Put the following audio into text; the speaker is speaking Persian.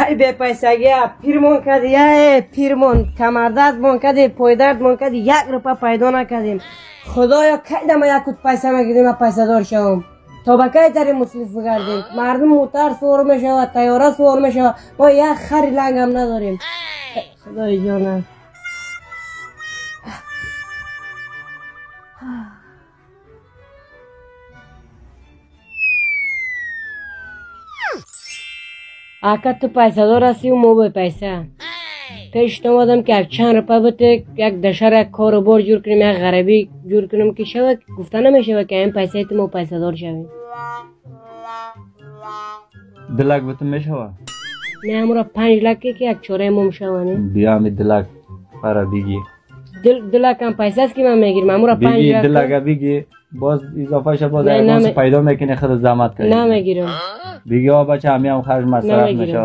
های به پیسگی پیرمون کردی پیرمون کمردرد مون کردی پایدرد مون کردی 1 روپه پیدا نکردیم خدایا کی دم یک کت پیسه میگیریم و پیسه دار شوم تا به کی تری مصرف بگردیم مردم موتر سوار میشه تیاره سوار میشه ما یک خری لنگ هم نداریم خدای جانم آقا تو پیسه دار هستی و ما به پیسه پیش نمادم که یک چند روپه بده یک دشار یک کاروبار جور کنیم یک غریبی جور کنیم که شود گفته نمیشه که این پیسه تو ما پیسه دار شویم 2 لک بتون میشوه نه امورا 5 لکه که یک چاره مم شوانه بیا می 2 لک برا بگی 2 لک هم پیسه است که من میگیرم امورا 5 بگی 2 لک لک بگی باز اضافه شه باز پیدا میکنه خود زحمت کنی نمیگیرم بگی بچه همی هم خرج مصرف میشه